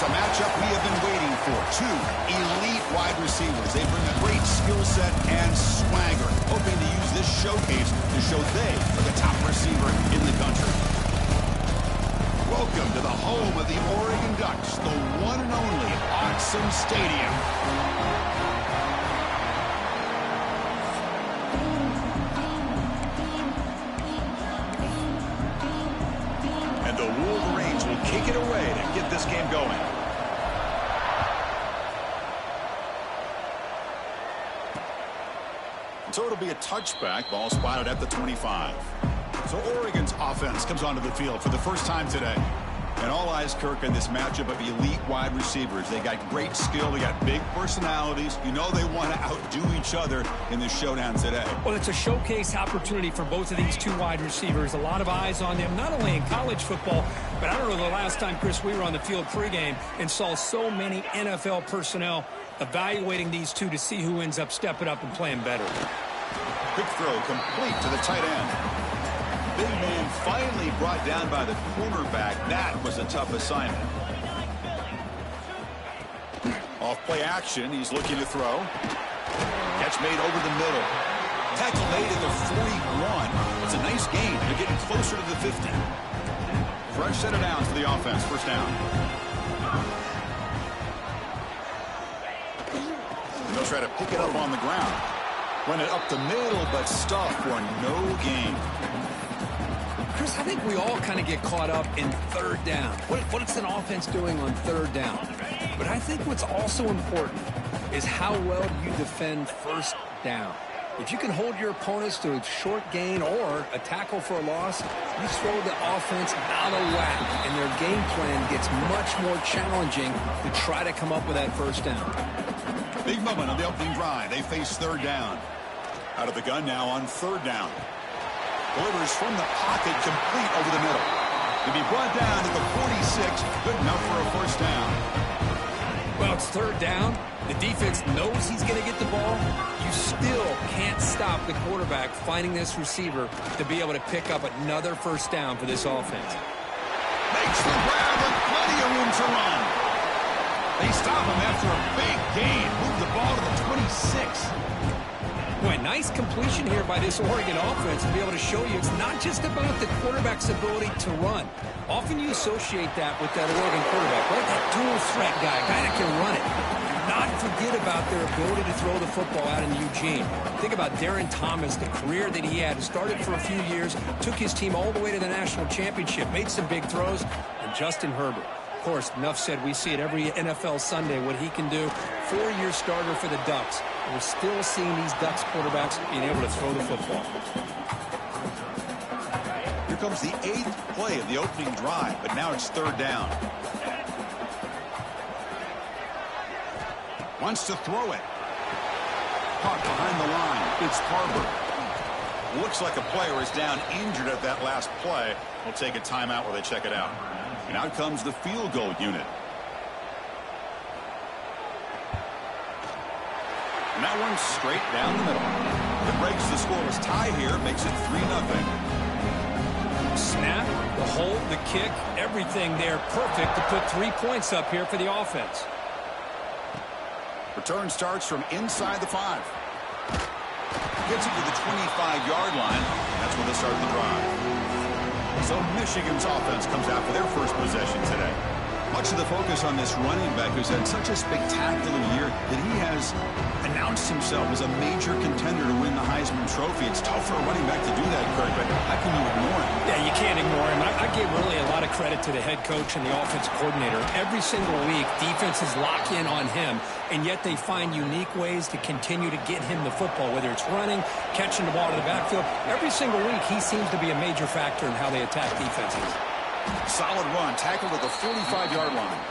a matchup we have been waiting for. Two elite wide receivers. They bring a great skill set and swagger, hoping to use this showcase to show they are the top receiver in the country. Welcome to the home of the Oregon Ducks, the one and only Autzen Stadium. And the Wolverines will kick it away to get this game going. So it'll be a touchback, ball spotted at the 25. So Oregon's offense comes onto the field for the first time today. And all eyes, Kirk, on this matchup of elite wide receivers. They got great skill. They got big personalities. You know they want to outdo each other in this showdown today. Well, it's a showcase opportunity for both of these two wide receivers. A lot of eyes on them, not only in college football, but I don't know the last time, Chris, we were on the field pregame and saw so many NFL personnel evaluating these two to see who ends up stepping up and playing better. Quick throw complete to the tight end. Big man finally brought down by the cornerback. That was a tough assignment. Off play action. He's looking to throw. Catch made over the middle. Tackle made at the 41. It's a nice gain. They're getting closer to the 50. Fresh set of downs for the offense. First down. They'll try to pick it up on the ground. Run it up the middle, but stop for no gain. Chris, I think we all kind of get caught up in third down. What's an offense doing on third down? But I think what's also important is how well you defend first down. If you can hold your opponents to a short gain or a tackle for a loss, you throw the offense out of whack, and their game plan gets much more challenging to try to come up with that first down. Big moment on the opening drive. They face third down. Out of the gun now on third down. Delivers from the pocket, complete over the middle. To be brought down to the 46, good enough for a first down. Well, it's third down. The defense knows he's going to get the ball. You still can't stop the quarterback finding this receiver to be able to pick up another first down for this offense. Makes the grab with plenty of room to run. They stop him after a big gain. Move the ball to the 26. Boy, nice completion here by this Oregon offense to be able to show you it's not just about the quarterback's ability to run. Often you associate that with that Oregon quarterback, right? That dual threat guy that can run it. Do not forget about their ability to throw the football out in Eugene. Think about Darren Thomas, the career that he had. He started for a few years, took his team all the way to the national championship, made some big throws, and Justin Herbert. Of course, enough said, we see it every NFL Sunday what he can do. 4-year starter for the Ducks. We're still seeing these Ducks quarterbacks being able to throw the football. Here comes the 8th play of the opening drive, but now it's third down. Wants to throw it. Caught behind the line. It's Harbor. Looks like a player is down injured at that last play. We'll take a timeout while they check it out. And out comes the field goal unit. And that one's straight down the middle. It breaks the scoreless tie here, makes it 3-0. Snap, the hold, the kick, everything there perfect to put 3 points up here for the offense. Return starts from inside the 5. Gets it to the 25-yard line. That's where they start the drive. So Michigan's offense comes out for their first possession today. Much of the focus on this running back who's had such a spectacular year that he has announced himself as a major contender to win the Heisman Trophy. It's tough for a running back to do that, Kirk, but how can you ignore him? Yeah, you can't ignore him. I give really a lot of credit to the head coach and the offensive coordinator. Every single week, defenses lock in on him, and yet they find unique ways to continue to get him the football, whether it's running, catching the ball to the backfield. Every single week, he seems to be a major factor in how they attack defenses. Solid run, tackled at the 45-yard line.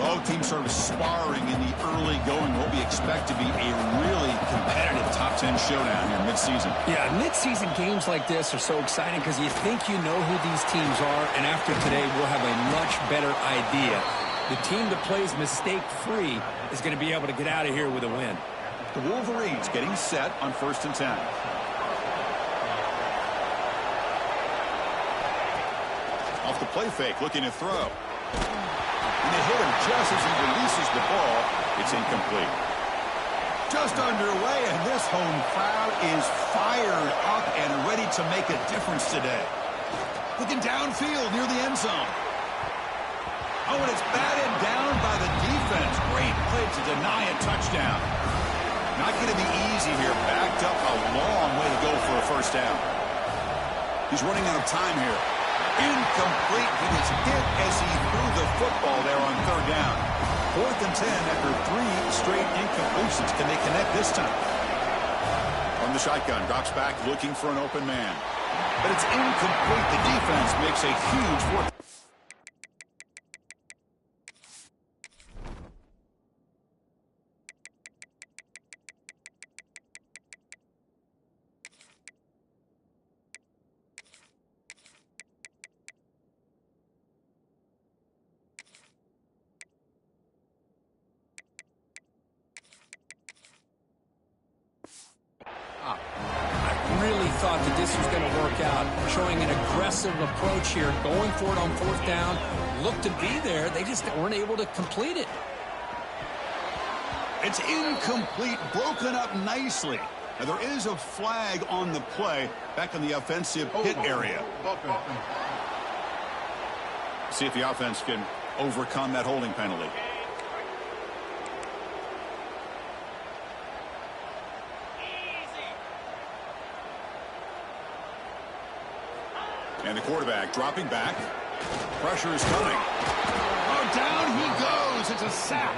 Both teams sort of sparring in the early going, what we expect to be a really competitive top 10 showdown here mid-season. Yeah, mid-season games like this are so exciting because you think you know who these teams are, and after today, we'll have a much better idea. The team that plays mistake-free is going to be able to get out of here with a win. The Wolverines getting set on 1st and 10. Off the play fake, looking to throw. And they hit him just as he releases the ball. It's incomplete. Just underway, and this home crowd is fired up and ready to make a difference today. Looking downfield near the end zone. Oh, and it's batted down by the defense. Great play to deny a touchdown. Not going to be easy here. Backed up a long way to go for a first down. He's running out of time here. Incomplete. He was hit as he threw the football there on third down. 4th and 10 after 3 straight incompletions. Can they connect this time? From the shotgun, drops back looking for an open man. But it's incomplete. The defense makes a huge fourth. I really thought that this was going to work out, showing an aggressive approach here, going for it on 4th down. Looked to be there. They just weren't able to complete it. It's incomplete, broken up nicely. Now, there is a flag on the play back in the offensive hit area. See if the offense can overcome that holding penalty. And the quarterback dropping back. Pressure is coming. Oh, down he goes. It's a sack.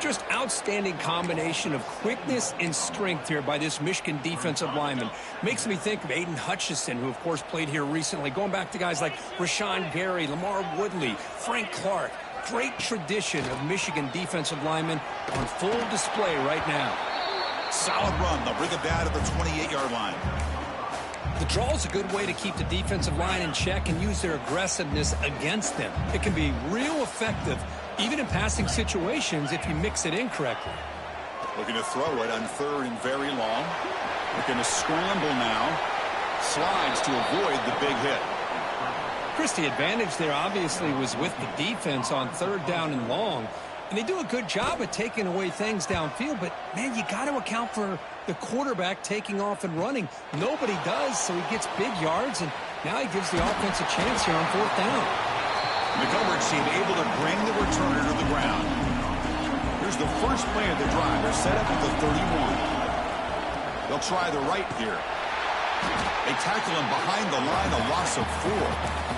Just outstanding combination of quickness and strength here by this Michigan defensive lineman. Makes me think of Aiden Hutchinson, who, of course, played here recently. Going back to guys like Rashawn Gary, Lamar Woodley, Frank Clark. Great tradition of Michigan defensive linemen on full display right now. Solid run. They'll bring it down to the 28-yard line. The draw is a good way to keep the defensive line in check and use their aggressiveness against them. It can be real effective, even in passing situations, if you mix it in correctly. Looking to throw it on 3rd and very long. Looking to scramble now. Slides to avoid the big hit. Chris, the advantage there obviously was with the defense on 3rd down and long. And they do a good job of taking away things downfield, but, man, you got to account for the quarterback taking off and running. Nobody does, so he gets big yards, and now he gives the offense a chance here on 4th down. The coverage team able to bring the returner to the ground. Here's the first play of the drive. They're set up at the 31. They'll try the right here. They tackle him behind the line, a loss of 4.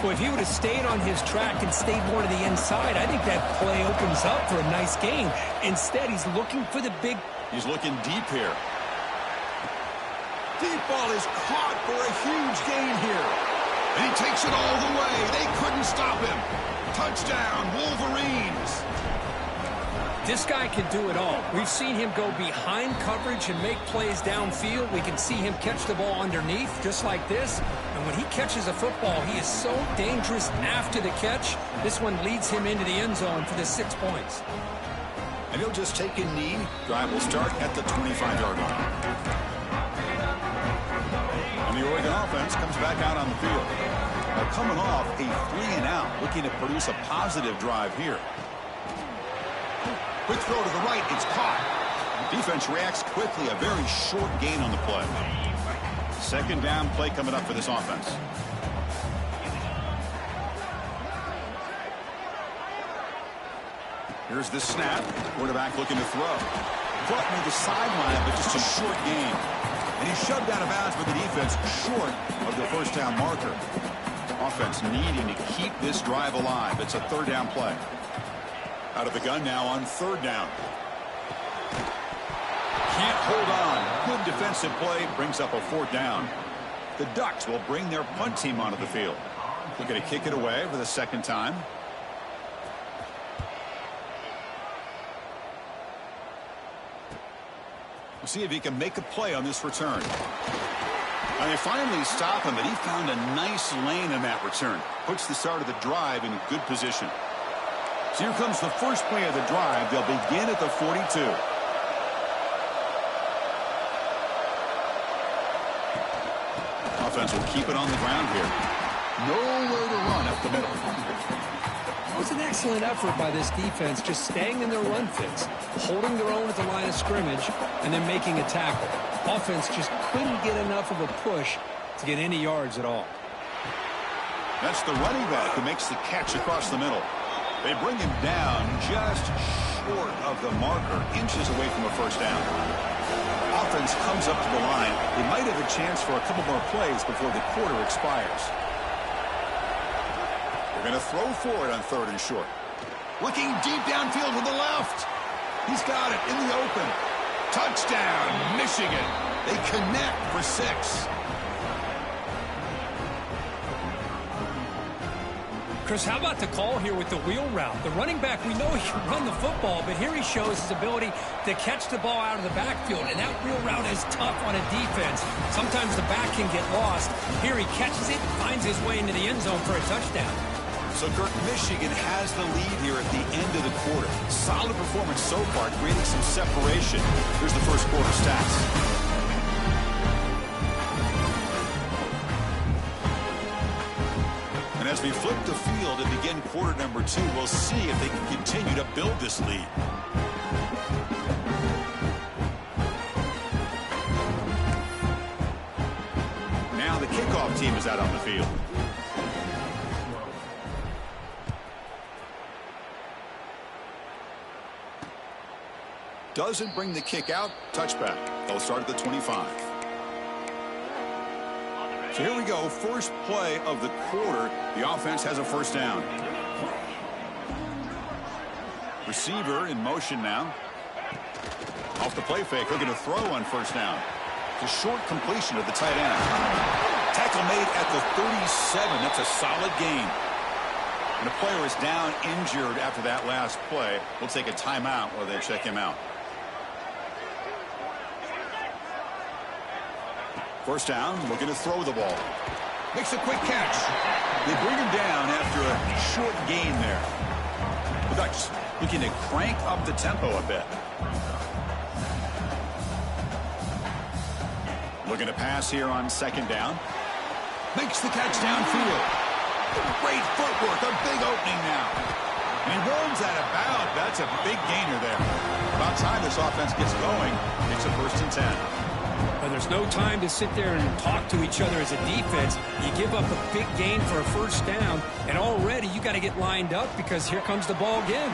Well, if he would have stayed on his track and stayed more to the inside, I think that play opens up for a nice gain. Instead, he's looking for the big. He's looking deep here. Deep ball is caught for a huge gain here. And he takes it all the way. They couldn't stop him. Touchdown, Wolverines. This guy can do it all. We've seen him go behind coverage and make plays downfield. We can see him catch the ball underneath, just like this. And when he catches a football, he is so dangerous after the catch. This one leads him into the end zone for the 6 points. And he'll just take a knee. Drive will start at the 25-yard line. And the Oregon offense comes back out on the field. Now coming off a 3-and-out, looking to produce a positive drive here. Quick throw to the right. It's caught. Defense reacts quickly. A very short gain on the play. 2nd down play coming up for this offense. Here's the snap. Quarterback looking to throw. Brought near the sideline, but just a short gain. And he's shoved out of bounds by the defense short of the first down marker. Offense needing to keep this drive alive. It's a 3rd down play. Out of the gun now on 3rd down. Can't hold on. Good defensive play. Brings up a 4th down. The Ducks will bring their punt team onto the field. They're going to kick it away for the 2nd time. We'll see if he can make a play on this return. And they finally stop him, but he found a nice lane in that return. Puts the start of the drive in good position. So here comes the first play of the drive. They'll begin at the 42. Offense will keep it on the ground here. Nowhere to run up the middle. It was an excellent effort by this defense, just staying in their run fits, holding their own at the line of scrimmage, and then making a tackle. Offense just couldn't get enough of a push to get any yards at all. That's the running back who makes the catch across the middle. They bring him down just short of the marker, inches away from a first down. Offense comes up to the line. They might have a chance for a couple more plays before the quarter expires. They're going to throw for it on 3rd and short. Looking deep downfield to the left. He's got it in the open. Touchdown, Michigan. They connect for 6. Chris, how about the call here with the wheel route? The running back, we know he can run the football, but here he shows his ability to catch the ball out of the backfield, and that wheel route is tough on a defense. Sometimes the back can get lost. Here he catches it, finds his way into the end zone for a touchdown. So, Kirk, Michigan has the lead here at the end of the quarter. Solid performance so far, creating some separation. Here's the first quarter stats. And as we flip the field to begin quarter number 2, we'll see if they can continue to build this lead. Now the kickoff team is out on the field. Doesn't bring the kick out. Touchback. They'll start at the 25. So here we go, first play of the quarter. The offense has a first down. Receiver in motion now. Off the play fake, looking to throw on first down. It's a short completion of the tight end. Tackle made at the 37. That's a solid gain. And the player is down injured after that last play. We'll take a timeout while they check him out. First down, looking to throw the ball. Makes a quick catch. They bring him down after a short gain there. The Ducks looking to crank up the tempo a bit. Looking to pass here on second down. Makes the catch downfield. Great footwork, a big opening now. And he runs out of bounds. That's a big gainer there. About time this offense gets going. It's a 1st and 10. Well, there's no time to sit there and talk to each other as a defense. You give up a big gain for a first down, and already you got to get lined up because here comes the ball again.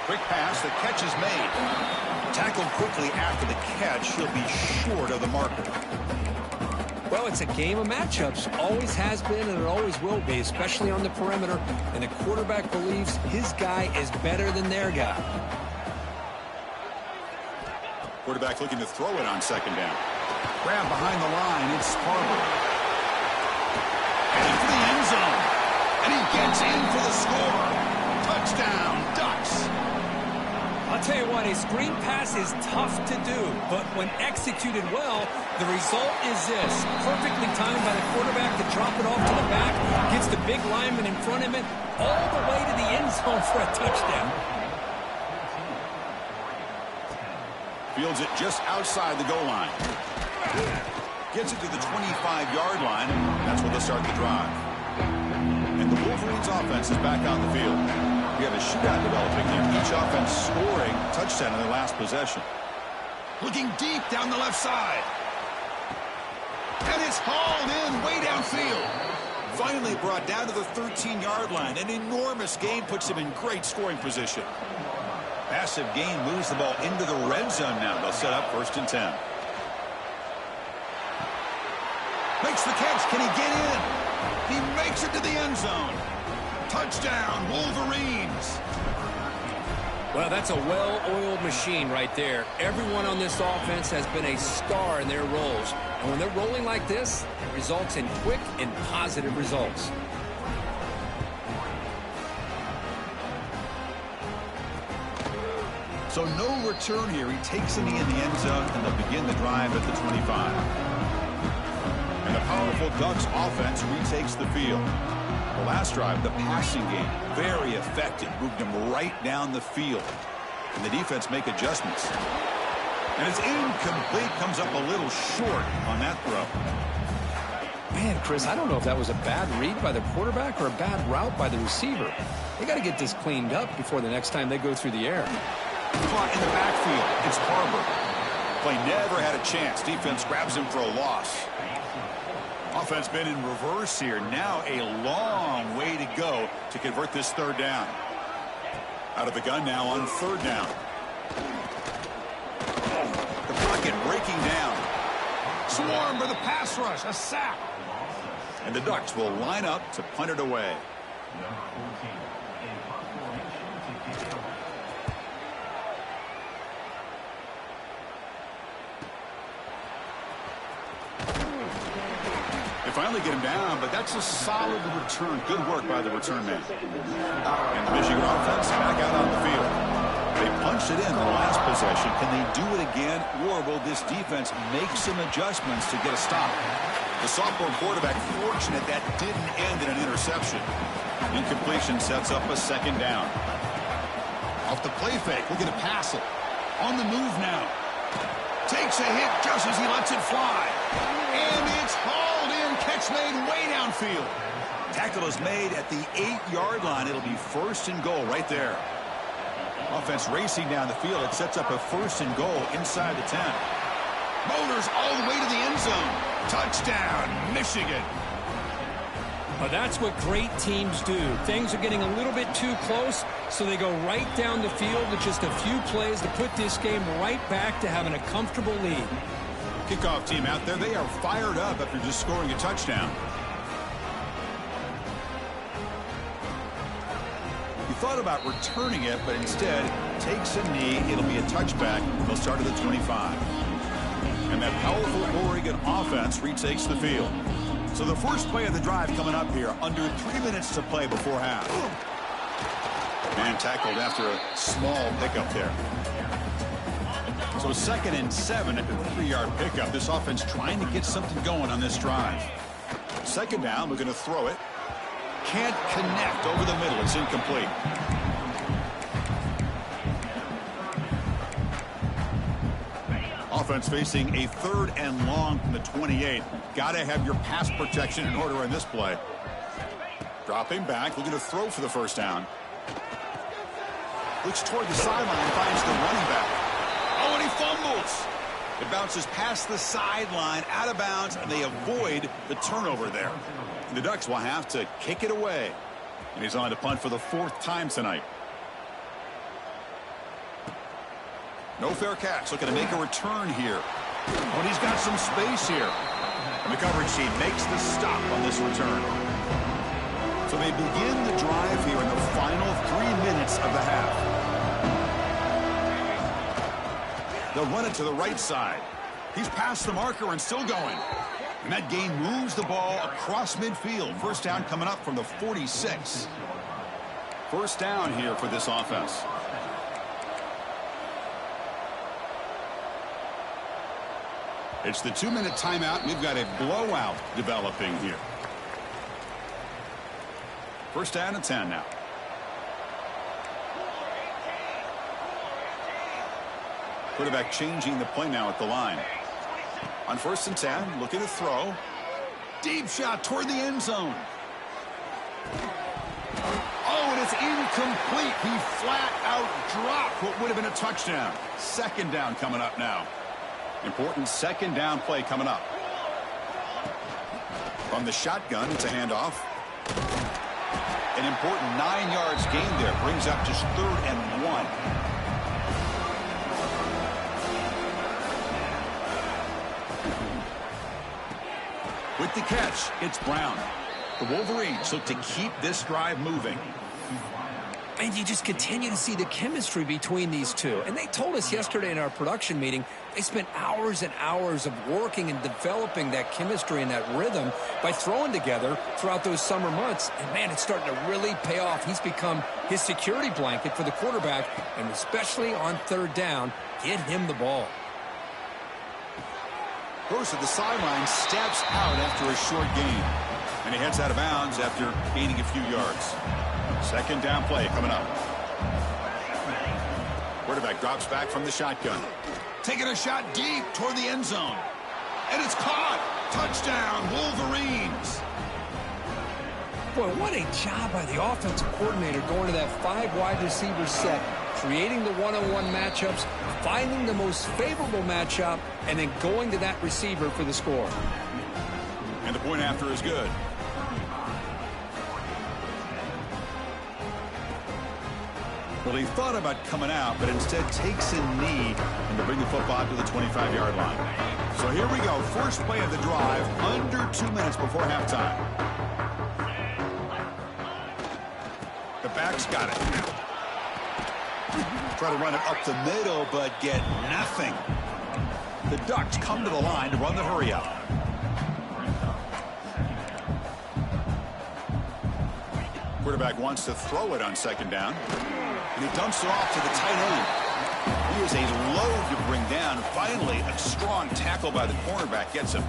Quick pass, the catch is made. Tackled quickly after the catch. He'll be short of the marker. Well, it's a game of matchups. Always has been and it always will be, especially on the perimeter. And the quarterback believes his guy is better than their guy. Quarterback looking to throw it on second down. Grab behind the line. It's Sparber. Heading for the end zone. And he gets in for the score. Touchdown, Ducks. I'll tell you what, a screen pass is tough to do, but when executed well, the result is this. Perfectly timed by the quarterback to drop it off to the back, gets the big lineman in front of him, all the way to the end zone for a touchdown. Fields it just outside the goal line. Gets it to the 25-yard line. That's where they'll start the drive. And the Wolverines offense is back on the field. We have a shootout developing here. Each offense scoring touchdown in their last possession. Looking deep down the left side. And it's hauled in way downfield. Finally brought down to the 13-yard line. An enormous gain puts him in great scoring position. Massive gain moves the ball into the red zone now. They'll set up 1st and 10. Makes the catch. Can he get in? He makes it to the end zone. Touchdown, Wolverines. Well, that's a well-oiled machine right there. Everyone on this offense has been a star in their roles. And when they're rolling like this, it results in quick and positive results. So no return here. He takes it in the end zone, and they'll begin the drive at the 25. And the powerful Ducks offense retakes the field. The last drive, the passing game, very effective. Moved them right down the field. And the defense make adjustments. And it's incomplete. Comes up a little short on that throw. Man, Chris, I don't know if that was a bad read by the quarterback or a bad route by the receiver. They got to get this cleaned up before the next time they go through the air. Caught in the backfield. It's Harbor. Play never had a chance. Defense grabs him for a loss. Offense been in reverse here. Now a long way to go to convert this third down. Out of the gun now on third down. The pocket breaking down. Swarm for the pass rush. A sack. And the Ducks will line up to punt it away. They finally get him down, but that's a solid return. Good work by the return man. And the Michigan offense back out on the field. They punched it in the last possession. Can they do it again, or will this defense make some adjustments to get a stop? The sophomore quarterback fortunate that didn't end in an interception. Incompletion sets up a second down. Off the play fake, looking to pass it. On the move now. Takes a hit just as he lets it fly. And it's hauled in. Catch made way downfield. Tackle is made at the 8-yard line. It'll be first and goal right there. Offense racing down the field. It sets up a first and goal inside the 10. Motors all the way to the end zone. Touchdown, Michigan. Well, that's what great teams do. Things are getting a little bit too close, so they go right down the field with just a few plays to put this game right back to having a comfortable lead. Kickoff team out there, they are fired up after just scoring a touchdown. He thought about returning it, but instead takes a knee. It'll be a touchback. They'll start at the 25. And that powerful Oregon offense retakes the field. So the first play of the drive coming up here, under 3 minutes to play before half. Man tackled after a small pickup there. So 2nd and 7 at the 3-yard pickup. This offense trying to get something going on this drive. Second down, we're going to throw it. Can't connect over the middle. It's incomplete. Offense facing a 3rd and long from the 28. Got to have your pass protection in order in this play. Dropping back, looking to throw for the first down. Looks toward the sideline, finds the running back. Oh, and he fumbles. It bounces past the sideline, out of bounds, and they avoid the turnover there. And the Ducks will have to kick it away. And he's on to punt for the 4th time tonight. No fair catch. Looking to make a return here. But he's got some space here. And the coverage team makes the stop on this return. So they begin the drive here in the final 3 minutes of the half. They'll run it to the right side. He's past the marker and still going. And that gain moves the ball across midfield. First down coming up from the 46. First down here for this offense. It's the 2-minute timeout. We've got a blowout developing here. First down and 10 now. Quarterback changing the play now at the line. On 1st and 10, looking to throw. Deep shot toward the end zone. Oh, and it's incomplete. He flat out dropped what would have been a touchdown. Second down coming up now. Important second down play coming up. From the shotgun, it's a handoff. An important 9 yards gain there. Brings up just 3rd and 1. With the catch, it's Brown. The Wolverines look to keep this drive moving. And you just continue to see the chemistry between these two. And they told us yesterday in our production meeting, they spent hours and hours of working and developing that chemistry and that rhythm by throwing together throughout those summer months. And, man, it's starting to really pay off. He's become his security blanket for the quarterback, and especially on 3rd down, get him the ball. Goes to the sideline, steps out after a short gain. And he heads out of bounds after gaining a few yards. Second down play coming up. Quarterback drops back from the shotgun. Taking a shot deep toward the end zone. And it's caught. Touchdown, Wolverines. Boy, what a job by the offensive coordinator going to that 5 wide receiver set, creating the one-on-one matchups, finding the most favorable matchup, and then going to that receiver for the score. And the point after is good. Well, he thought about coming out, but instead takes a knee and to bring the football to the 25-yard line. So here we go. First play of the drive, under 2 minutes before halftime. The back's got it. Try to run it up the middle, but get nothing. The Ducks come to the line to run the hurry up. Quarterback wants to throw it on second down. And he dumps it off to the tight end. He is a load to bring down. Finally, a strong tackle by the cornerback gets him.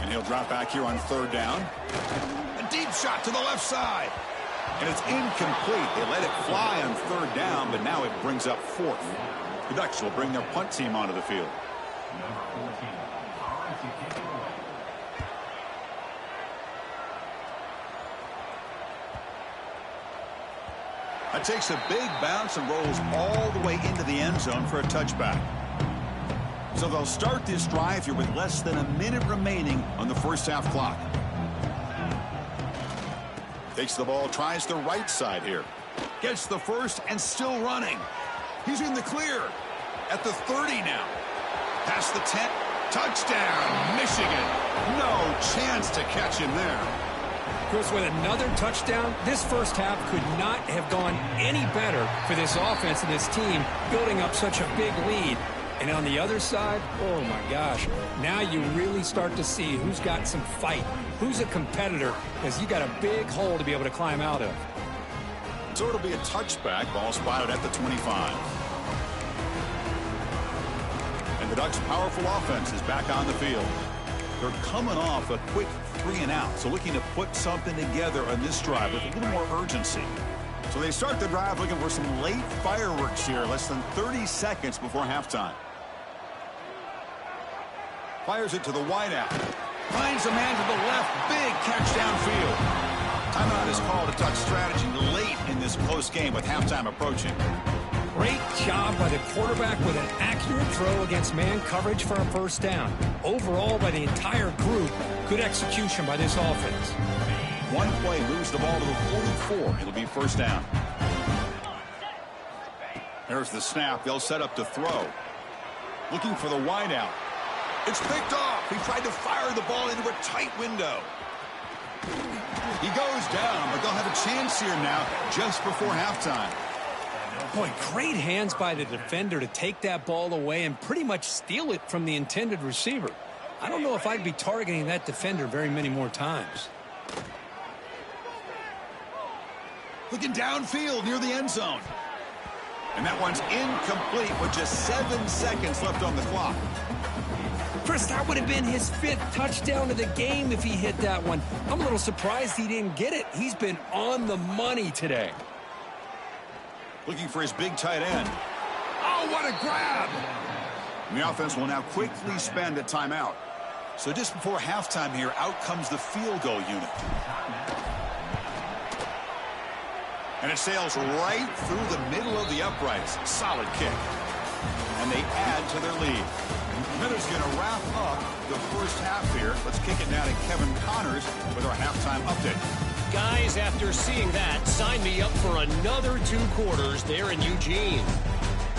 And he'll drop back here on third down. A deep shot to the left side. And it's incomplete. They let it fly on third down, but now it brings up fourth. The Ducks will bring their punt team onto the field. That takes a big bounce and rolls all the way into the end zone for a touchback. So they'll start this drive here with less than a minute remaining on the first half clock. Takes the ball, tries the right side here. Gets the first and still running. He's in the clear at the 30 now. Past the 10. Touchdown, Michigan. No chance to catch him there. Chris, with another touchdown, this first half could not have gone any better for this offense and this team, building up such a big lead. And on the other side, oh my gosh, now you really start to see who's got some fight, who's a competitor, because you got a big hole to be able to climb out of. So it'll be a touchback, ball spotted at the 25. And the Ducks' powerful offense is back on the field. They're coming off a quick 3-and-out, so looking to put something together on this drive with a little more urgency. So they start the drive looking for some late fireworks here, less than 30 seconds before halftime. Fires it to the wideout. Finds a man to the left. Big catch downfield. Timeout is called. A Ducks strategy late in this close game with halftime approaching. Great job by the quarterback with an accurate throw against man coverage for a first down. Overall, by the entire group, good execution by this offense. One play moves the ball to the 44. It'll be first down. There's the snap. They'll set up to throw. Looking for the wideout. It's picked off. He tried to fire the ball into a tight window. He goes down, but they'll have a chance here now just before halftime. Boy, great hands by the defender to take that ball away and pretty much steal it from the intended receiver. I don't know if I'd be targeting that defender very many more times. Looking downfield near the end zone. And that one's incomplete with just 7 seconds left on the clock. Chris, that would have been his 5th touchdown of the game if he hit that one. I'm a little surprised he didn't get it. He's been on the money today. Looking for his big tight end. Oh, what a grab! And the offense will now quickly spend a timeout. So just before halftime here, out comes the field goal unit. And it sails right through the middle of the uprights. Solid kick. And they add to their lead. Miller's going to wrap up the first half here. Let's kick it now to Kevin Connors with our halftime update. Guys, after seeing that, sign me up for another 2 quarters there in Eugene.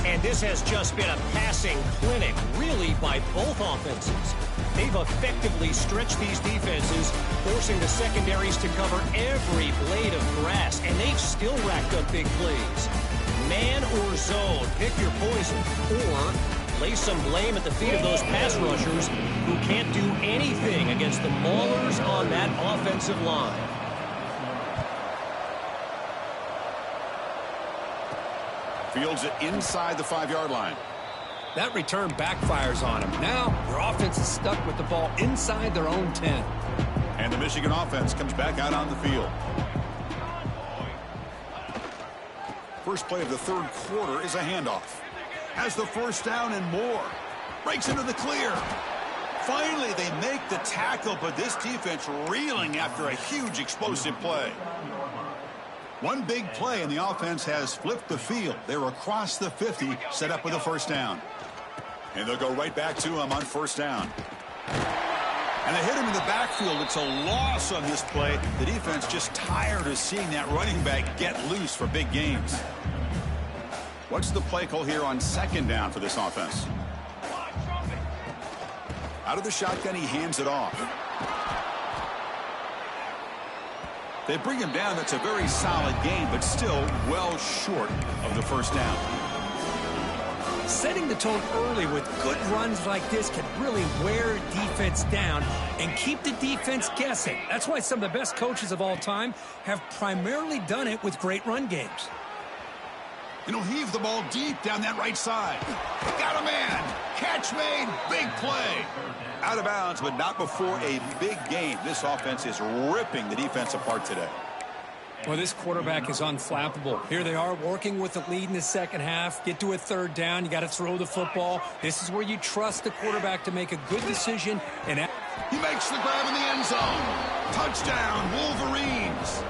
And this has just been a passing clinic, really, by both offenses. They've effectively stretched these defenses, forcing the secondaries to cover every blade of grass, and they've still racked up big plays. Man or zone, pick your poison, or lay some blame at the feet of those pass rushers who can't do anything against the maulers on that offensive line. Fields it inside the 5-yard line. That return backfires on him. Now, your offense is stuck with the ball inside their own 10. And the Michigan offense comes back out on the field. First play of the third quarter is a handoff. Has the first down and more. Breaks into the clear. Finally, they make the tackle, but this defense reeling after a huge explosive play. One big play, and the offense has flipped the field. They're across the 50, set up with a first down. And they'll go right back to him on first down. And they hit him in the backfield. It's a loss on this play. The defense just tired of seeing that running back get loose for big gains. What's the play call here on second down for this offense? Out of the shotgun, he hands it off. They bring him down. That's a very solid gain, but still well short of the first down. Setting the tone early with good runs like this can really wear defense down and keep the defense guessing. That's why some of the best coaches of all time have primarily done it with great run games. And he'll heave the ball deep down that right side. Got a man. Catch made. Big play. Out of bounds, but not before a big game. This offense is ripping the defense apart today. Well, this quarterback is unflappable. Here they are working with the lead in the second half. Get to a third down. You got to throw the football. This is where you trust the quarterback to make a good decision. And he makes the grab in the end zone. Touchdown, Wolverines.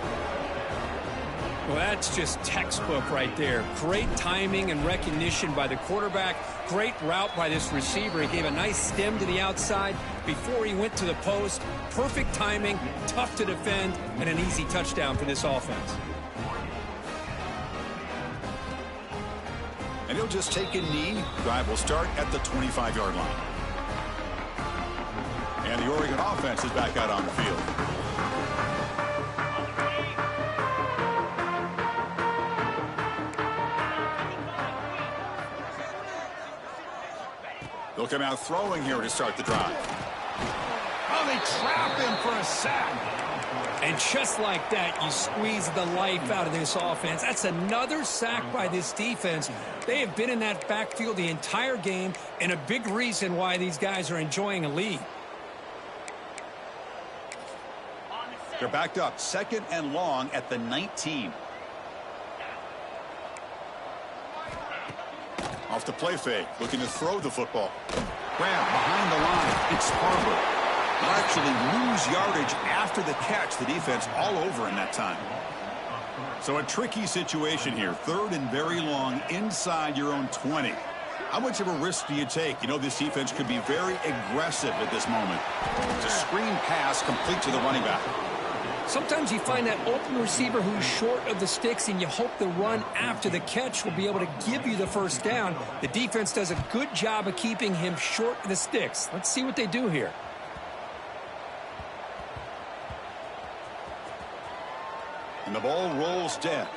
Well, that's just textbook right there. Great timing and recognition by the quarterback. Great route by this receiver. He gave a nice stem to the outside before he went to the post. Perfect timing, tough to defend, and an easy touchdown for this offense. And he'll just take a knee. Drive will start at the 25-yard line. And the Oregon offense is back out on the field. They'll come out throwing here to start the drive. Oh, they trap him for a sack. And just like that, you squeeze the life out of this offense. That's another sack by this defense. They have been in that backfield the entire game, and a big reason why these guys are enjoying a lead. They're backed up, second and long at the 19. Off the play fake, looking to throw the football. Grab behind the line. It's Harvard. They'll actually lose yardage after the catch. The defense all over in that time. So a tricky situation here. Third and very long inside your own 20. How much of a risk do you take? You know, this defense could be very aggressive at this moment. It's a screen pass complete to the running back. Sometimes you find that open receiver who's short of the sticks, and you hope the run after the catch will be able to give you the first down. The defense does a good job of keeping him short of the sticks. Let's see what they do here. And the ball rolls dead.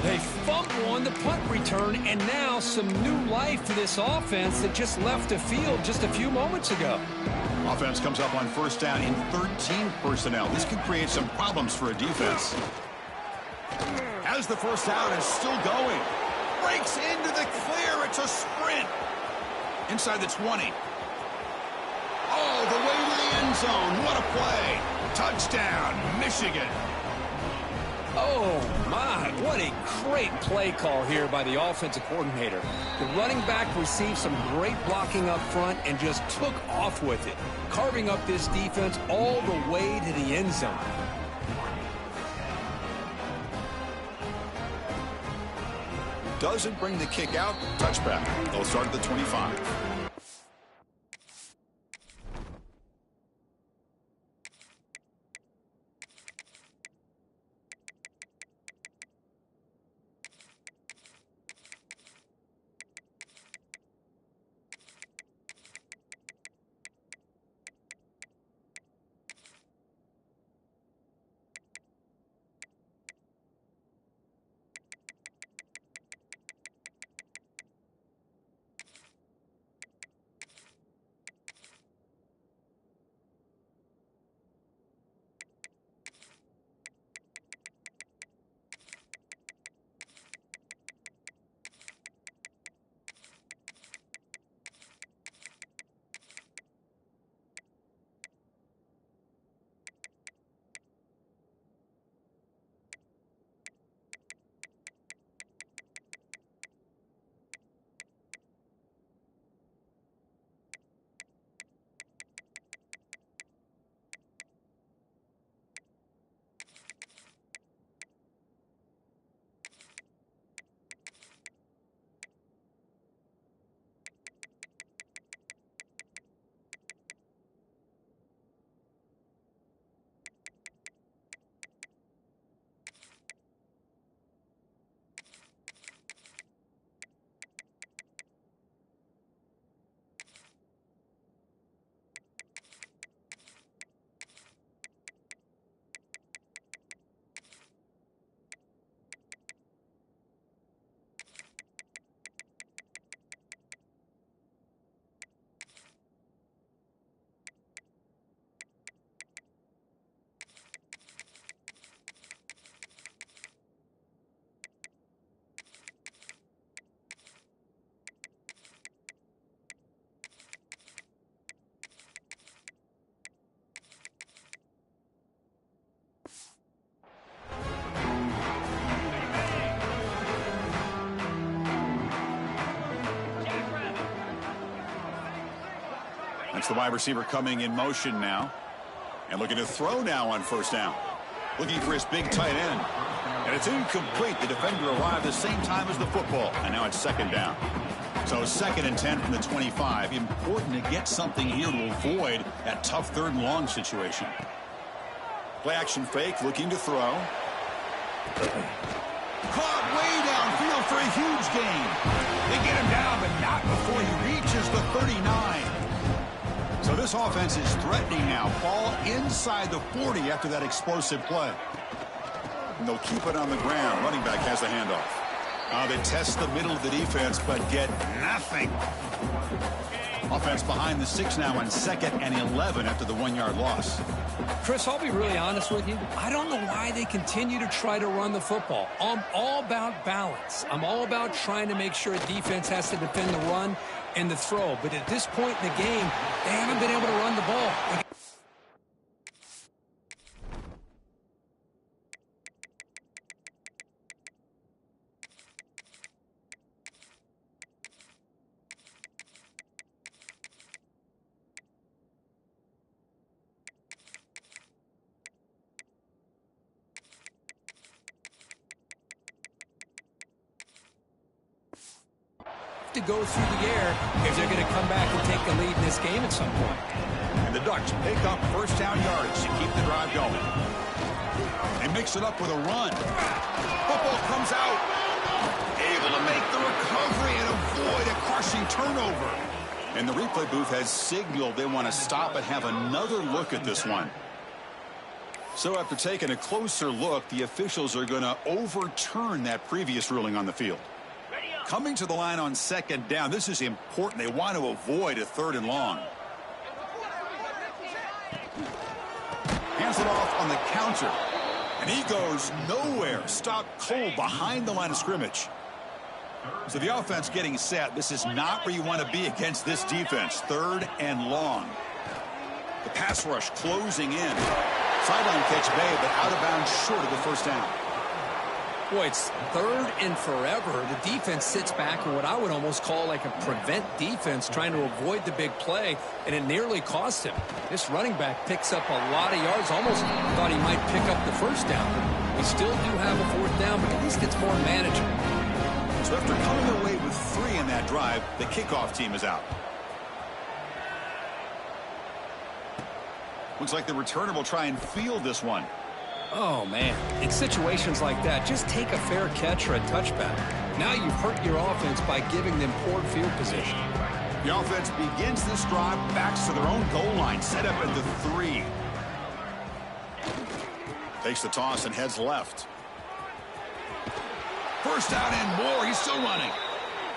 They fumble on the punt return, and now some new life to this offense that just left the field just a few moments ago. Offense comes up on first down in 13 personnel. This could create some problems for a defense. As the first down is still going. Breaks into the clear. It's a sprint. Inside the 20. Oh, the way to the end zone. What a play. Touchdown, Michigan. Oh, my, what a great play call here by the offensive coordinator. The running back received some great blocking up front and just took off with it, carving up this defense all the way to the end zone. Doesn't bring the kick out. Touchback. They'll start at the 25. That's the wide receiver coming in motion now. And looking to throw now on first down. Looking for his big tight end. And it's incomplete. The defender arrived the same time as the football. And now it's second down. So 2nd and 10 from the 25. Important to get something here to avoid that tough 3rd and long situation. Play action fake, looking to throw. Caught way downfield for a huge gain. They get him down, but not before he reaches the 39. So this offense is threatening now. Ball inside the 40 after that explosive play. And they'll keep it on the ground. Running back has the handoff. They test the middle of the defense, but get nothing. Offense behind the 6 now on 2nd and 11 after the 1-yard loss. Chris, I'll be really honest with you. I don't know why they continue to try to run the football. I'm all about balance. I'm all about trying to make sure a defense has to defend the run and the throw. But at this point in the game, they haven't been able to run the ball. To go through the air if they're going to come back and take the lead in this game at some point. And the Ducks pick up first down yardage to keep the drive going. They mix it up with a run. Football comes out. Able to make the recovery and avoid a crushing turnover. And the replay booth has signaled they want to stop and have another look at this one. So after taking a closer look, the officials are going to overturn that previous ruling on the field. Coming to the line on 2nd down. This is important. They want to avoid a 3rd and long. Hands it off on the counter. And he goes nowhere. Stopped cold behind the line of scrimmage. So the offense getting set. This is not where you want to be against this defense. 3rd and long. The pass rush closing in. Sideline catch made, but out of bounds short of the first down. Boy, it's 3rd and forever. The defense sits back in what I would almost call like a prevent defense, trying to avoid the big play, and it nearly cost him. This running back picks up a lot of yards. Almost thought he might pick up the first down. We still do have a 4th down, but at least it's more manageable. So after coming away with 3 in that drive, the kickoff team is out. Looks like the returner will try and field this one. Oh, man. In situations like that, just take a fair catch or a touchback. Now you've hurt your offense by giving them poor field position. The offense begins this drive, backs to their own goal line, set up at the 3. Takes the toss and heads left. First down and more. He's still running.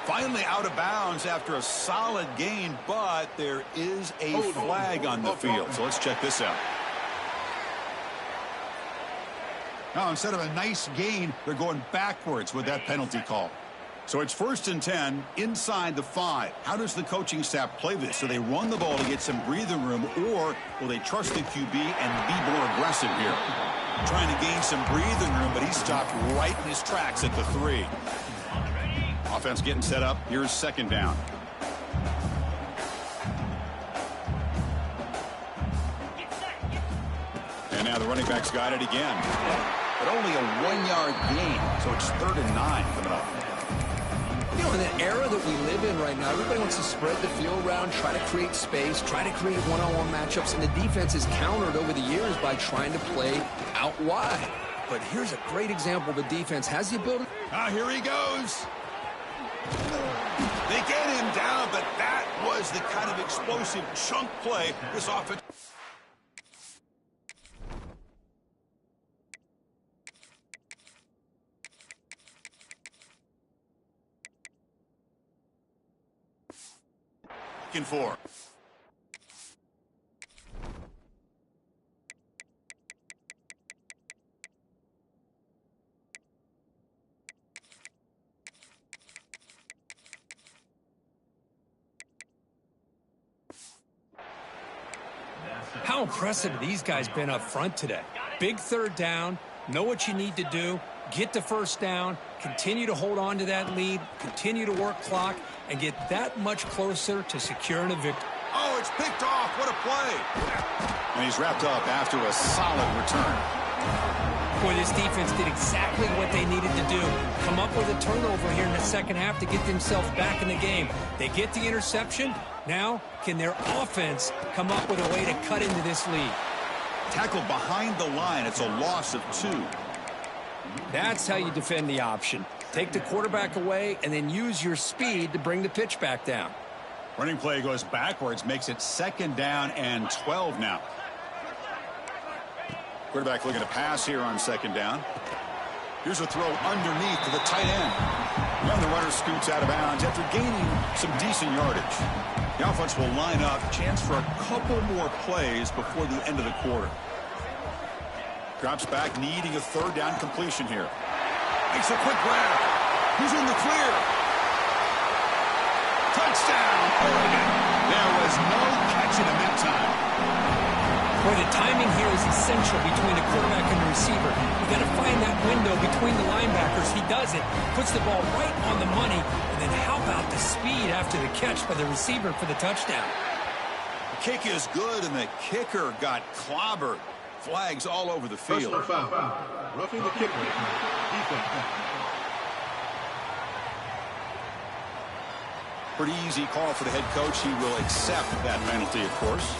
Finally out of bounds after a solid gain, but there is a flag on the field. So let's check this out. Now, instead of a nice gain, they're going backwards with that penalty call. So it's 1st and 10 inside the 5. How does the coaching staff play this? Do they run the ball to get some breathing room, or will they trust the QB and be more aggressive here? Trying to gain some breathing room, but he stopped right in his tracks at the 3. Offense getting set up. Here's 2nd down. And now the running back's got it again. But only a 1-yard gain, so it's 3rd and 9 coming up. You know, in the era that we live in right now, everybody wants to spread the field around, try to create space, try to create one-on-one matchups, and the defense is countered over the years by trying to play out wide. But here's a great example. The defense has the ability. Here he goes. They get him down, but that was the kind of explosive chunk play this offense. For. How impressive have these guys been up front today? Big 3rd down, know what you need to do, get the first down, continue to hold on to that lead, continue to work clock, and get that much closer to securing a victory. Oh, it's picked off. What a play. And he's wrapped up after a solid return. Boy, this defense did exactly what they needed to do. Come up with a turnover here in the second half to get themselves back in the game. They get the interception. Now, can their offense come up with a way to cut into this lead? Tackled behind the line. It's a loss of 2. That's how you defend the option. Take the quarterback away and then use your speed to bring the pitch back down. Running play goes backwards, makes it 2nd down and 12 now. Quarterback looking to pass here on 2nd down. Here's a throw underneath to the tight end. And the runner scoots out of bounds after gaining some decent yardage. The offense will line up. Chance for a couple more plays before the end of the quarter. Drops back, needing a 3rd down completion here. Makes a quick grab. He's in the clear. Touchdown, Oregon. There was no catching him that time. Boy, the timing here is essential between the quarterback and the receiver. You got to find that window between the linebackers. He does it, puts the ball right on the money, and then how about the speed after the catch by the receiver for the touchdown? The kick is good, and the kicker got clobbered. Flags all over the field. Personal foul. Roughing the kicker. Defense. Pretty easy call for the head coach. He will accept that penalty, of course.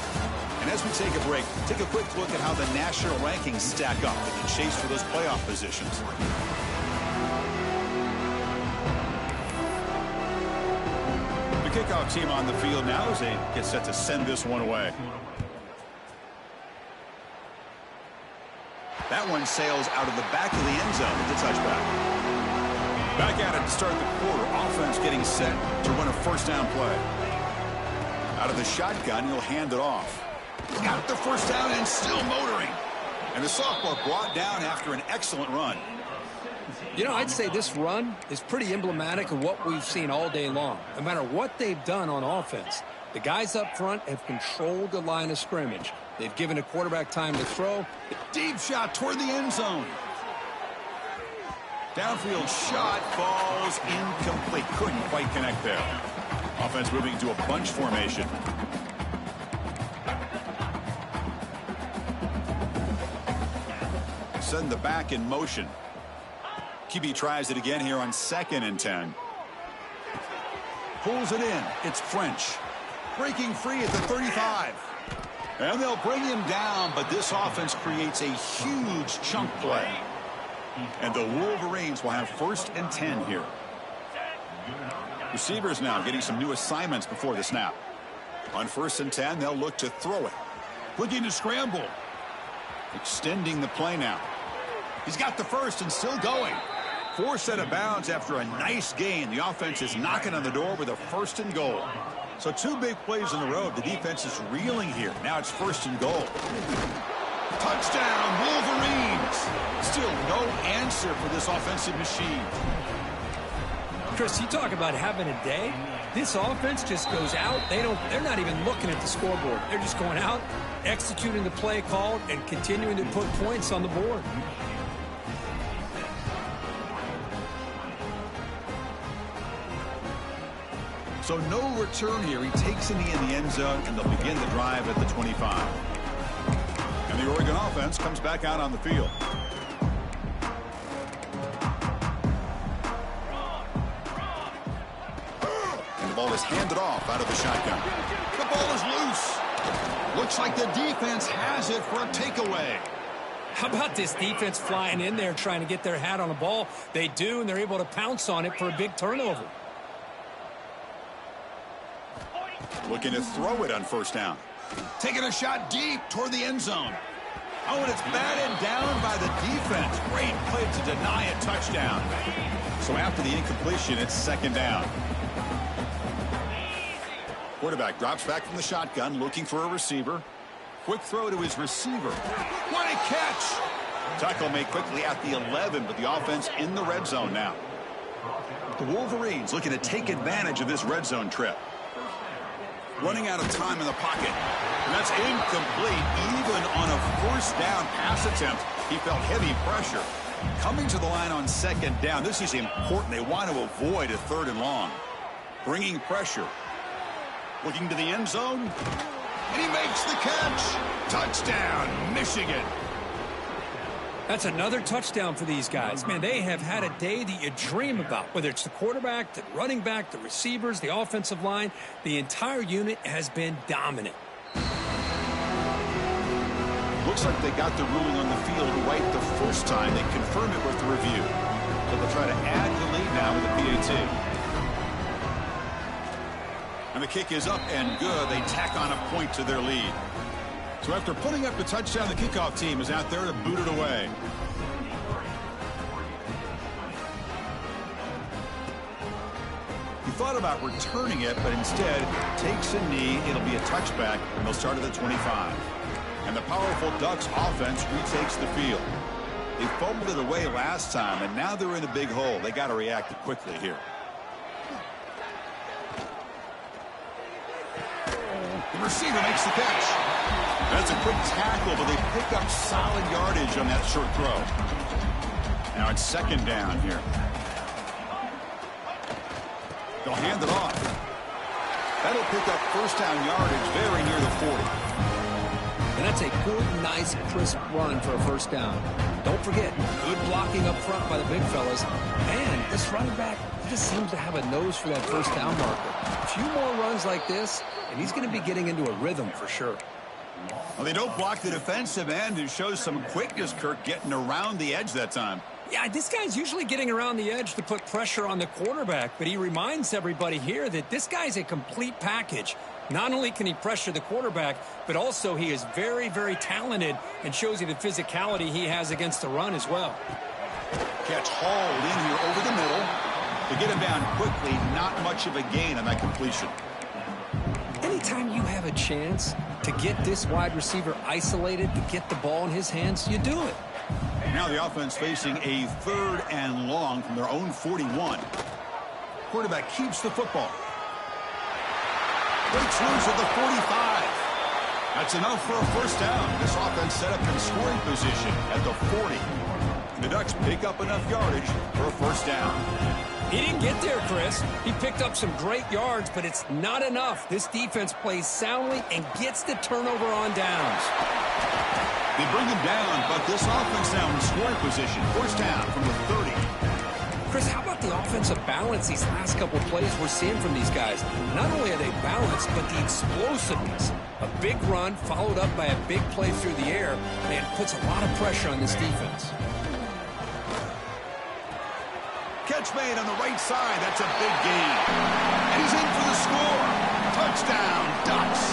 And as we take a break, take a quick look at how the national rankings stack up in the chase for those playoff positions. The kickoff team on the field now as they get set to send this one away. That one sails out of the back of the end zone with the touchback. Back at it to start the quarter. Offense getting set to run a 1st down play. Out of the shotgun, he'll hand it off. Got the 1st down and still motoring. And the sophomore brought down after an excellent run. You know, I'd say this run is pretty emblematic of what we've seen all day long. No matter what they've done on offense, the guys up front have controlled the line of scrimmage. They've given a quarterback time to throw. Deep shot toward the end zone. Downfield shot falls incomplete. Couldn't quite connect there. Offense moving to a bunch formation. Send the back in motion. QB tries it again here on 2nd and 10. Pulls it in. It's French. Breaking free at the 35. And they'll bring him down, but this offense creates a huge chunk play. And the Wolverines will have 1st and 10 here. Receivers now getting some new assignments before the snap. On 1st and 10, they'll look to throw it. Looking to scramble. Extending the play now. He's got the 1st and still going. 4 out of bounds after a nice gain. The offense is knocking on the door with a 1st and goal. So 2 big plays in the road. The defense is reeling here. Now it's 1st and goal. Touchdown, Wolverines. Still no answer for this offensive machine. Chris, you talk about having a day. This offense just goes out. They're not even looking at the scoreboard. They're just going out, executing the play called, and continuing to put points on the board. So no return here. He takes it in the end zone, and they'll begin the drive at the 25. And the Oregon offense comes back out on the field. And the ball is handed off out of the shotgun. The ball is loose. Looks like the defense has it for a takeaway. How about this defense flying in there trying to get their hat on the ball? They do, and they're able to pounce on it for a big turnover. Looking to throw it on 1st down. Taking a shot deep toward the end zone. Oh, and it's batted down by the defense. Great play to deny a touchdown. So after the incompletion, it's 2nd down. Quarterback drops back from the shotgun, looking for a receiver. Quick throw to his receiver. What a catch! Tackle made quickly at the 11, but the offense in the red zone now. The Wolverines looking to take advantage of this red zone trip. Running out of time in the pocket. And that's incomplete. Even on a 1st down pass attempt, he felt heavy pressure. Coming to the line on 2nd down. This is important. They want to avoid a 3rd and long. Bringing pressure. Looking to the end zone. And he makes the catch. Touchdown, Michigan. That's another touchdown for these guys. Man, they have had a day that you dream about, whether it's the quarterback, the running back, the receivers, the offensive line. The entire unit has been dominant. Looks like they got the ruling on the field right the first time. They confirm it with the review. So they'll try to add the lead now with the PAT. And the kick is up and good. They tack on a point to their lead. So after putting up the touchdown, the kickoff team is out there to boot it away. He thought about returning it, but instead takes a knee. It'll be a touchback, and they'll start at the 25. And the powerful Ducks offense retakes the field. They fumbled it away last time, and now they're in a big hole. They got to react quickly here. The receiver makes the catch. That's a quick tackle, but they pick up solid yardage on that short throw. Now it's second down here. They'll hand it off. That'll pick up first down yardage very near the 40. And that's a good, nice, crisp run for a first down. Don't forget, good blocking up front by the big fellas. And this running back just seems to have a nose for that first down marker. A few more runs like this, and he's going to be getting into a rhythm for sure. Well, they don't block the defensive end, who shows some quickness, Kirk, getting around the edge that time. Yeah, this guy's usually getting around the edge to put pressure on the quarterback, but he reminds everybody here that this guy's a complete package. Not only can he pressure the quarterback, but also he is very, very talented and shows you the physicality he has against the run as well. Catch hauled in here over the middle. To get him down quickly, not much of a gain on that completion. Anytime you have a chance to get this wide receiver isolated, to get the ball in his hands, you do it. Now the offense facing a 3rd and long from their own 41. Quarterback keeps the football. Breaks loose at the 45. That's enough for a first down. This offense set up in scoring position at the 40. The Ducks pick up enough yardage for a first down. He didn't get there, Chris. He picked up some great yards, but it's not enough. This defense plays soundly and gets the turnover on downs. They bring him down, but this offense now in scoring position. First down from the 30. Chris, how about the offensive balance these last couple of plays we're seeing from these guys? Not only are they balanced, but the explosiveness. A big run followed up by a big play through the air, and puts a lot of pressure on this defense. Catch made on the right side. That's a big gain. And he's in for the score. Touchdown, Ducks.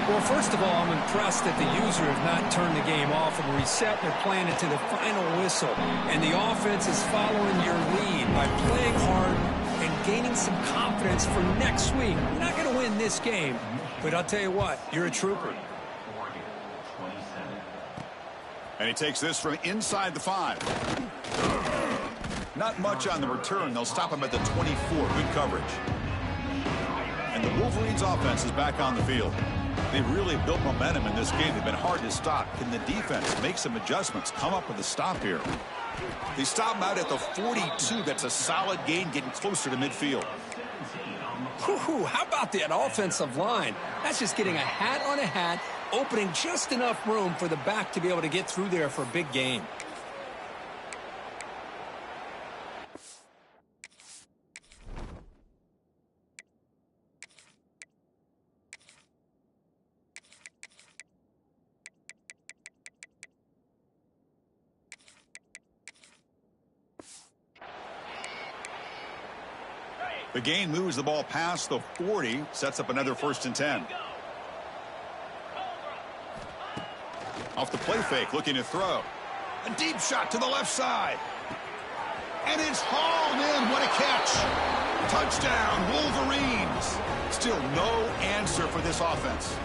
Well, first of all, I'm impressed that the user has not turned the game off and reset. They're playing it to the final whistle. And the offense is following your lead by playing hard and gaining some confidence for next week. You're not going to win this game, but I'll tell you what, you're a trooper. And he takes this from inside the 5. Not much on the return. They'll stop him at the 24. Good coverage. And the Wolverines' offense is back on the field. They've really built momentum in this game. They've been hard to stop. Can the defense make some adjustments, come up with a stop here? They stop him out at the 42. That's a solid gain, getting closer to midfield. Whew, how about that offensive line? That's just getting a hat on a hat, opening just enough room for the back to be able to get through there for a big gain. The gain moves the ball past the 40, sets up another 1st and 10. Off the play fake, looking to throw. A deep shot to the left side. And it's hauled in. What a catch. Touchdown, Wolverines. Still no answer for this offense.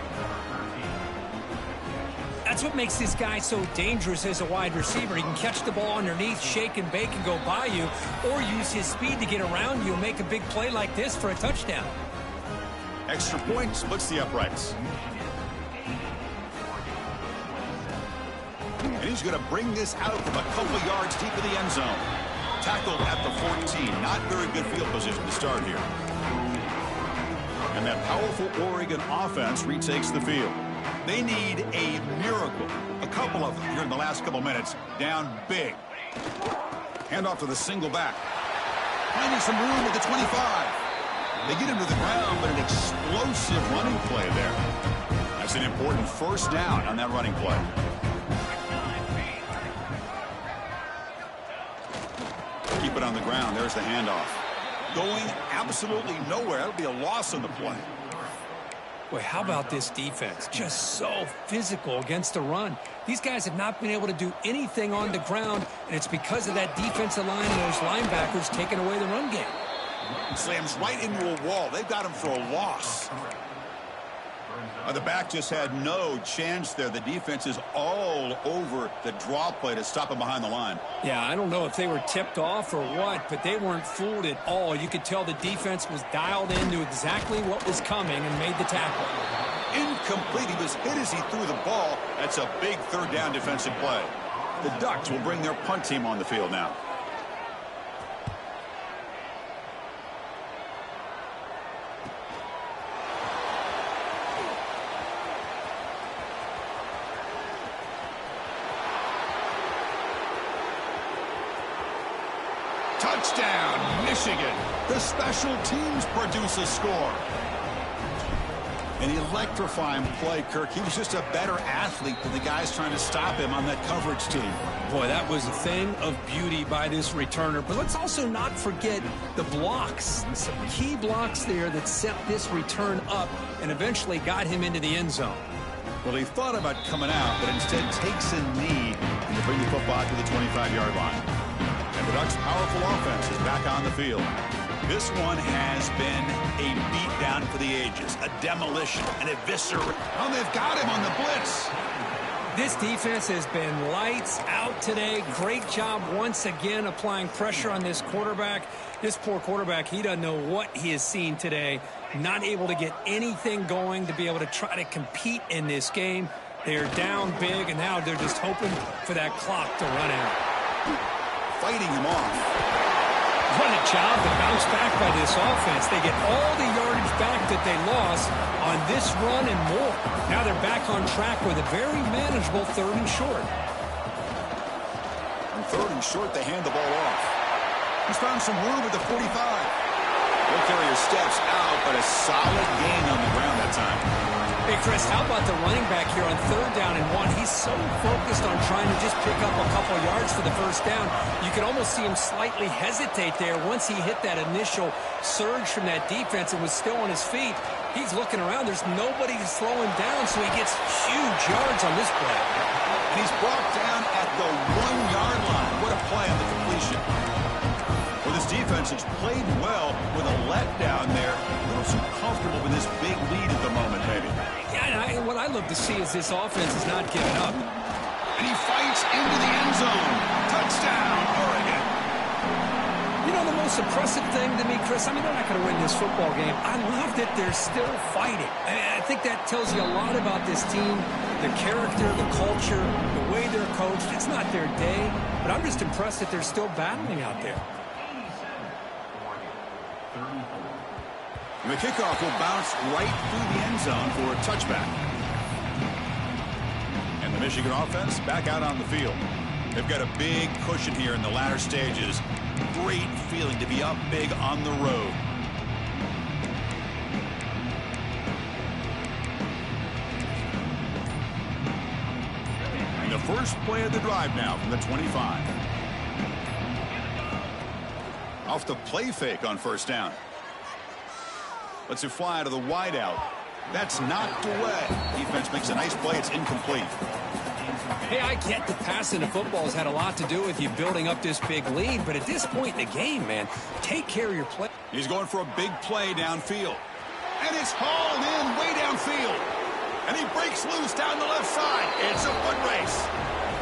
That's what makes this guy so dangerous as a wide receiver. He can catch the ball underneath, shake and bake and go by you, or use his speed to get around you and make a big play like this for a touchdown. Extra point splits the uprights. And he's going to bring this out from a couple yards deep in the end zone. Tackled at the 14. Not very good field position to start here. And that powerful Oregon offense retakes the field. They need a miracle. A couple of them here in the last couple minutes. Down big. Handoff to the single back. Finding some room at the 25. They get him to the ground, but an explosive running play there. That's an important first down on that running play. Keep it on the ground. There's the handoff. Going absolutely nowhere. That'll be a loss on the play. Boy, how about this defense? Just so physical against the run. These guys have not been able to do anything on the ground, and it's because of that defensive line and those linebackers taking away the run game. Slams right into a wall. They've got him for a loss. The back just had no chance there. The defense is all over the draw play to stop him behind the line. Yeah, I don't know if they were tipped off or what, but they weren't fooled at all. You could tell the defense was dialed into exactly what was coming and made the tackle. Incomplete. He was hit as he threw the ball. That's a big third down defensive play. The Ducks will bring their punt team on the field now. Touchdown, Michigan. The special teams produce a score. An electrifying play, Kirk. He was just a better athlete than the guys trying to stop him on that coverage team. Boy, that was a thing of beauty by this returner. But let's also not forget the blocks. Some key blocks there that set this return up and eventually got him into the end zone. Well, he thought about coming out, but instead takes a knee to bring the football to the 25-yard line. And the Ducks' powerful offense is back on the field. This one has been a beatdown for the ages, a demolition, an eviscerate. Oh, they've got him on the blitz. This defense has been lights out today. Great job once again applying pressure on this quarterback. This poor quarterback, he doesn't know what he has seen today. Not able to get anything going to be able to try to compete in this game. They're down big, and now they're just hoping for that clock to run out. Fighting him off. What a job to bounce back by this offense. They get all the yardage back that they lost on this run and more. Now they're back on track with a very manageable 3rd and short. On 3rd and short, they hand the ball off. He's found some room at the 45. Ball carrier steps out, but a solid gain on the ground that time. Hey, Chris, how about the running back here on 3rd down and 1? He's so focused on trying to just pick up a couple yards for the first down. You can almost see him slightly hesitate there once he hit that initial surge from that defense and was still on his feet. He's looking around. There's nobody to slow him down, so he gets huge yards on this play. And he's brought down at the 1-yard line. What a play on the completion. Well, this defense has played well with a letdown there. A little too comfortable with this big lead at the moment, maybe. Yeah, and what I love to see is this offense is not giving up. And he fights into the end zone. Touchdown, Oregon. You know, the most impressive thing to me, Chris, I mean, they're not going to win this football game. I love that they're still fighting. I think that tells you a lot about this team, the character, the culture, the way they're coached. It's not their day, but I'm just impressed that they're still battling out there. And the kickoff will bounce right through the end zone for a touchback. And the Michigan offense back out on the field. They've got a big cushion here in the latter stages. Great feeling to be up big on the road. And the first play of the drive now from the 25. Off the play fake on 1st down. Lets it fly to the wideout. That's knocked away. Defense makes a nice play. It's incomplete. Hey, I get the passing of football has had a lot to do with you building up this big lead, but at this point in the game, man, take care of your play. He's going for a big play downfield. And it's hauled in way downfield. And he breaks loose down the left side. It's a foot race.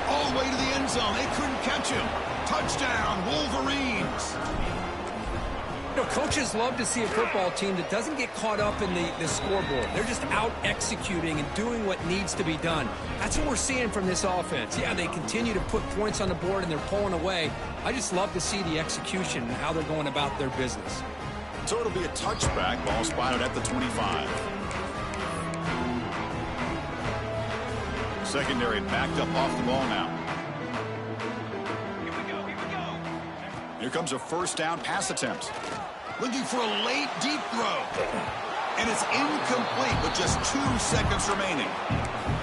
All the way to the end zone. They couldn't catch him. Touchdown, Wolverines. You know, coaches love to see a football team that doesn't get caught up in the scoreboard. They're just out executing and doing what needs to be done. That's what we're seeing from this offense. Yeah, they continue to put points on the board and they're pulling away. I just love to see the execution and how they're going about their business. So it'll be a touchback. Ball spotted at the 25. Secondary backed up off the ball now. Here comes a first down pass attempt. Looking for a late deep throw. And it's incomplete with just 2 seconds remaining.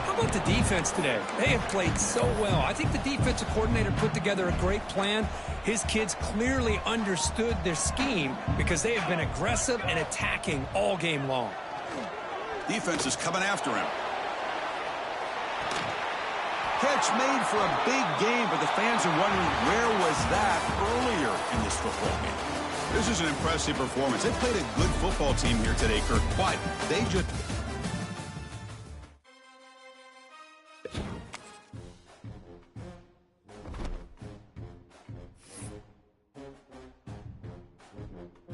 How about the defense today? They have played so well. I think the defensive coordinator put together a great plan. His kids clearly understood their scheme because they have been aggressive and attacking all game long. Defense is coming after him. Catch made for a big game, but the fans are wondering where was that earlier in this football game. This is an impressive performance. They played a good football team here today, Kirk, but they just